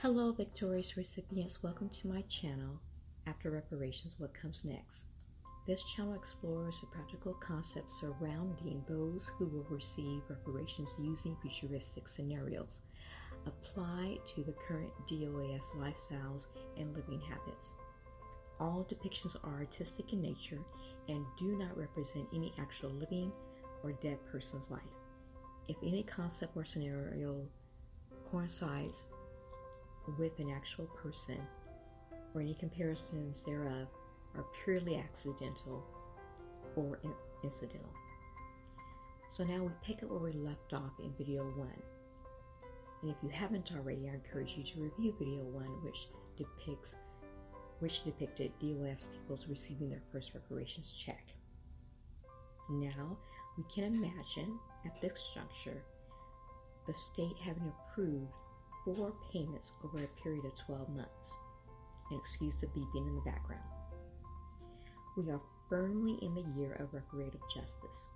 Hello, victorious recipients. Welcome to my channel, After Reparations, What Comes Next. This channel explores the practical concepts surrounding those who will receive reparations using futuristic scenarios applied to the current DOAS lifestyles and living habits. All depictions are artistic in nature and do not represent any actual living or dead person's life. If any concept or scenario coincides with an actual person, or any comparisons thereof are purely accidental or incidental. So now we pick up where we left off in video 1. And if you haven't already, I encourage you to review video 1, which depicted DOS peoples receiving their first reparations check. Now we can imagine at this juncture the state having approved 4 payments over a period of 12 months. And excuse the beeping in the background. We are firmly in the year of reparative justice.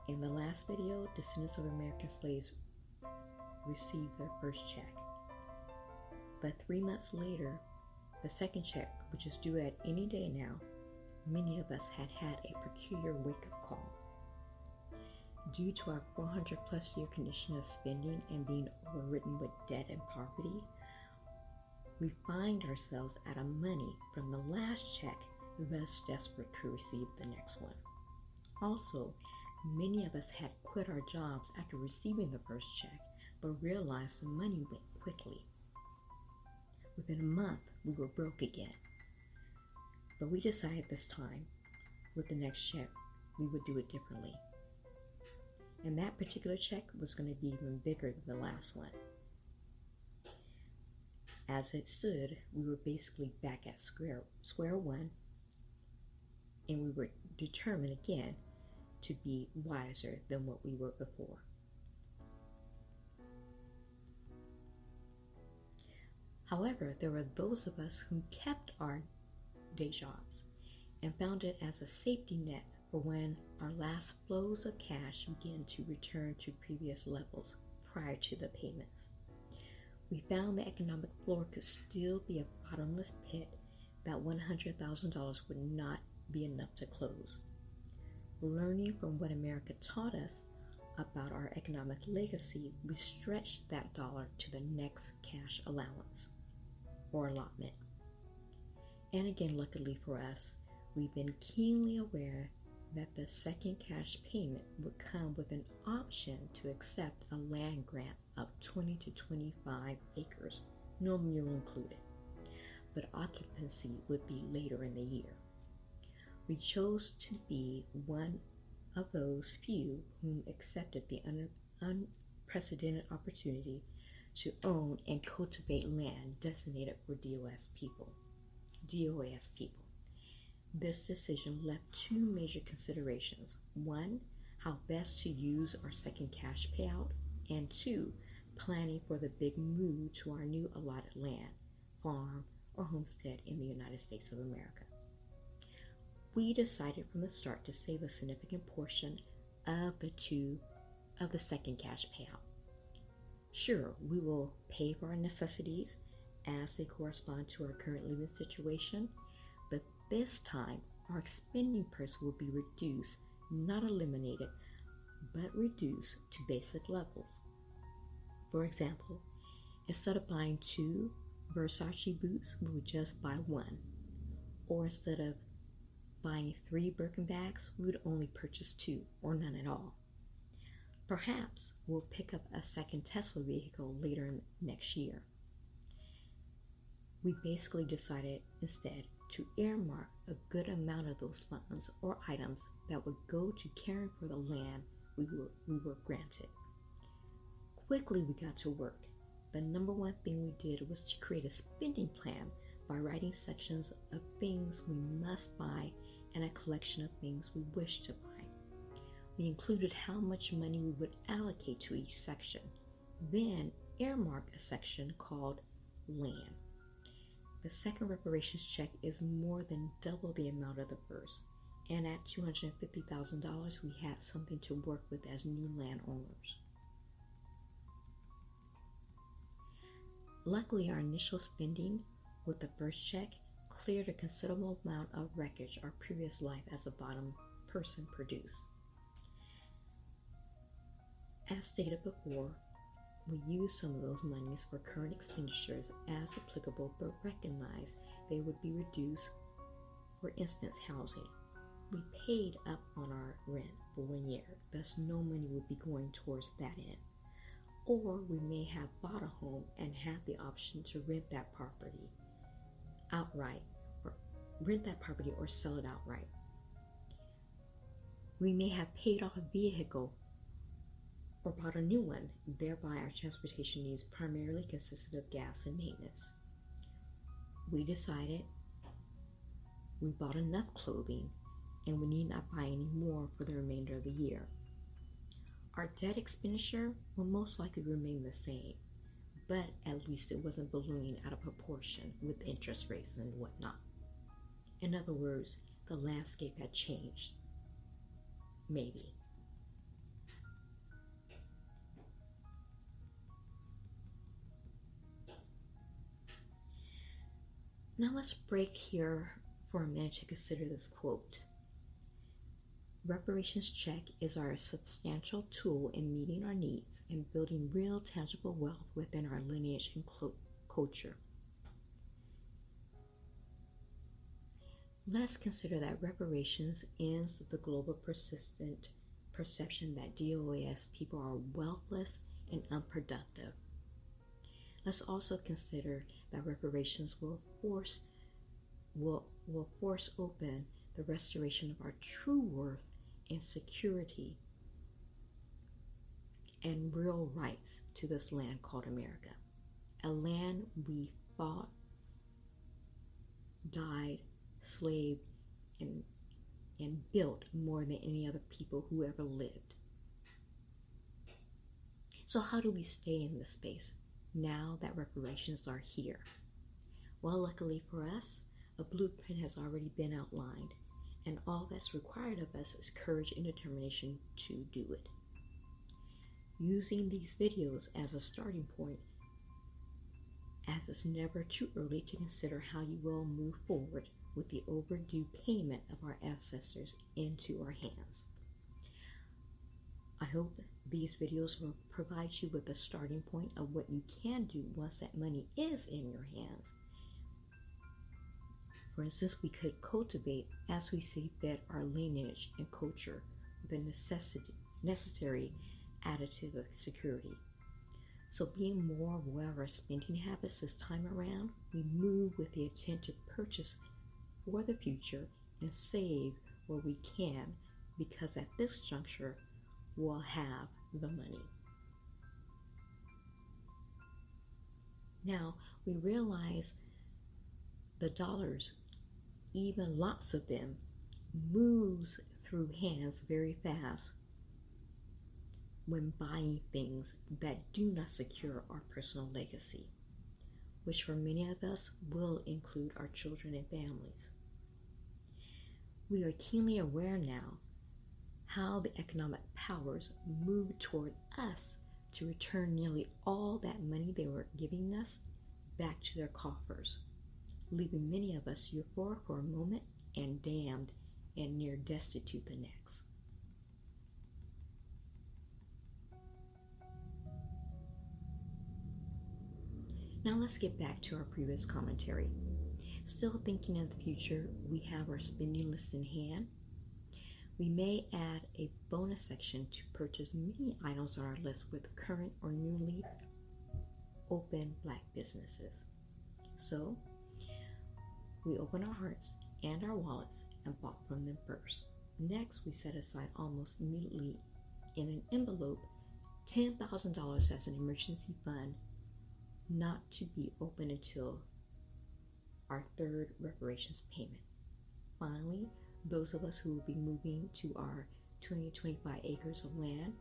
In the last video, descendants of American slaves received their first check. But 3 months later, the second check, which is due at any day now, many of us had a peculiar wake-up call. Due to our 400-plus year condition of spending and being overridden with debt and poverty, we find ourselves out of money from the last check, thus desperate to receive the next one. Also, many of us had quit our jobs after receiving the first check, but realized the money went quickly. Within a month, we were broke again. But we decided this time, with the next check, we would do it differently. And that particular check was going to be even bigger than the last one. As it stood, we were basically back at square one, and we were determined again to be wiser than what we were before. However, there were those of us who kept our day jobs and found it as a safety net for when our last flows of cash began to return to previous levels prior to the payments. We found the economic floor could still be a bottomless pit, that $100,000 would not be enough to close. Learning from what America taught us about our economic legacy, we stretched that dollar to the next cash allowance or allotment. And again, luckily for us, we've been keenly aware that the second cash payment would come with an option to accept a land grant of 20 to 25 acres, no mule included, but occupancy would be later in the year. We chose to be one of those few whom accepted the unprecedented opportunity to own and cultivate land designated for DOS people. This decision left 2 major considerations. 1, how best to use our second cash payout, and 2, planning for the big move to our new allotted land, farm, or homestead in the United States of America. We decided from the start to save a significant portion of the second cash payout. Sure, we will pay for our necessities as they correspond to our current living situation, but this time our spending purse will be reduced, not eliminated, but reduced to basic levels. For example, instead of buying 2 Versace boots, we would just buy 1. Or instead of buying 3 Birkin bags, we would only purchase 2 or none at all. Perhaps we'll pick up a second Tesla vehicle later next year. We basically decided instead to earmark a good amount of those funds or items that would go to caring for the land we were granted. Quickly we got to work. The number one thing we did was to create a spending plan by writing sections of things we must buy and a collection of things we wish to buy. We included how much money we would allocate to each section, then earmark a section called land. The second reparations check is more than double the amount of the first, and at $250,000 we had something to work with as new landowners. Luckily, our initial spending with the first check cleared a considerable amount of wreckage our previous life as a bottom person produced. As stated before, we used some of those monies for current expenditures as applicable, but recognized they would be reduced. For instance, housing. We paid up on our rent for 1 year, thus no money would be going towards that end. Or we may have bought a home and had the option to rent that property outright, or sell it outright. We may have paid off a vehicle or bought a new one, thereby our transportation needs primarily consisted of gas and maintenance. We decided we bought enough clothing and we need not buy any more for the remainder of the year. Our debt expenditure will most likely remain the same, but at least it wasn't ballooning out of proportion with interest rates and whatnot. In other words, the landscape had changed. Maybe. Now let's break here for a minute to consider this quote. Reparations check is our substantial tool in meeting our needs and building real tangible wealth within our lineage and culture. Let's consider that reparations ends the global persistent perception that DOAS people are wealthless and unproductive. Let's also consider that reparations will force open the restoration of our true worth and security and real rights to this land called America, a land we fought, died, slaved, and built more than any other people who ever lived. So how do we stay in this space now that reparations are here? Well, luckily for us, a blueprint has already been outlined, and all that's required of us is courage and determination to do it. Using these videos as a starting point, as it's never too early to consider how you will move forward with the overdue payment of our ancestors into our hands. I hope these videos will provide you with a starting point of what you can do once that money is in your hands. For instance, we could cultivate as we see fit our lineage and culture with a necessary additive of security. So being more aware of our spending habits this time around, we move with the intent to purchase for the future and save where we can, because at this juncture, we'll have the money. Now, we realize the dollars, even lots of them, moves through hands very fast when buying things that do not secure our personal legacy, which for many of us will include our children and families. We are keenly aware now how the economic powers move toward us to return nearly all that money they were giving us back to their coffers, leaving many of us euphoric for a moment and damned and near destitute the next. Now let's get back to our previous commentary. Still thinking of the future, we have our spending list in hand. We may add a bonus section to purchase many items on our list with current or newly open Black businesses. So, we open our hearts and our wallets and bought from them first. Next, we set aside almost immediately in an envelope $10,000 as an emergency fund, not to be open until our third reparations payment. Finally, those of us who will be moving to our 20-25 acres of land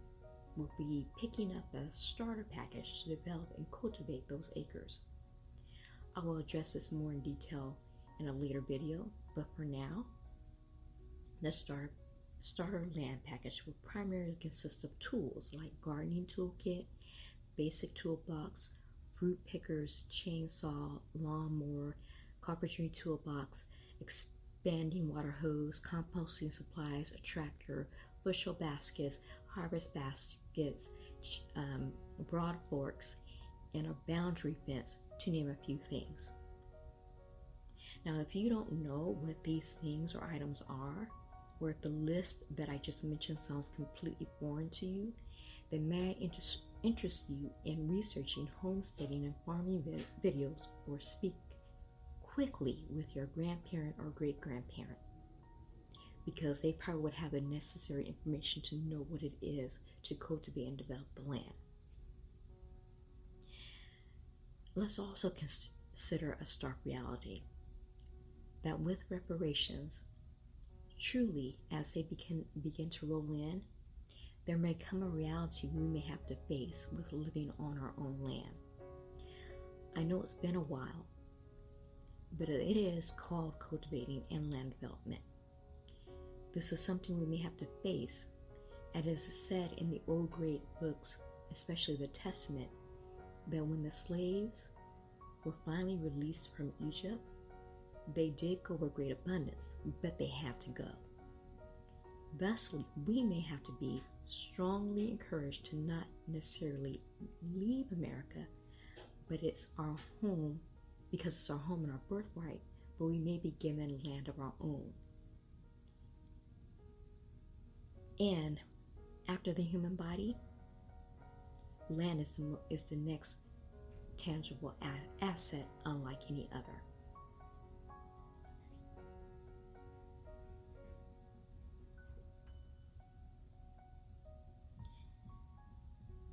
will be picking up a starter package to develop and cultivate those acres. I will address this more in detail in a later video, but for now, the starter land package will primarily consist of tools like gardening toolkit, basic toolbox, fruit pickers, chainsaw, lawnmower, carpentry toolbox, expanding water hose, composting supplies, a tractor, bushel baskets, harvest baskets, broad forks, and a boundary fence, to name a few things. Now, if you don't know what these things or items are, or if the list that I just mentioned sounds completely foreign to you, then may I interest you in researching homesteading and farming videos, or speak quickly with your grandparent or great-grandparent, because they probably would have the necessary information to know what it is to cultivate and develop the land. Let's also consider a stark reality, that with reparations, truly, as they begin to roll in, there may come a reality we may have to face with living on our own land. I know it's been a while, but it is called cultivating and land development. This is something we may have to face, as is said in the old great books, especially the Testament, that when the slaves were finally released from Egypt, they did go with great abundance, but they had to go. Thusly, we may have to be strongly encouraged to not necessarily leave America, but it's our home, because it's our home and our birthright, but we may be given land of our own. And after the human body, land is the next tangible asset, unlike any other.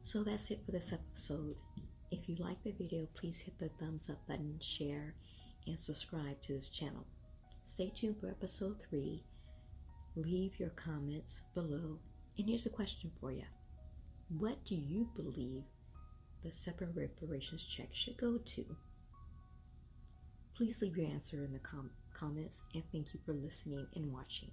So that's it for this episode. If you like the video, please hit the thumbs up button, share, and subscribe to this channel. Stay tuned for episode 3. Leave your comments below. And here's a question for you. What do you believe the separate reparations check should go to? Please leave your answer in the comments, and thank you for listening and watching.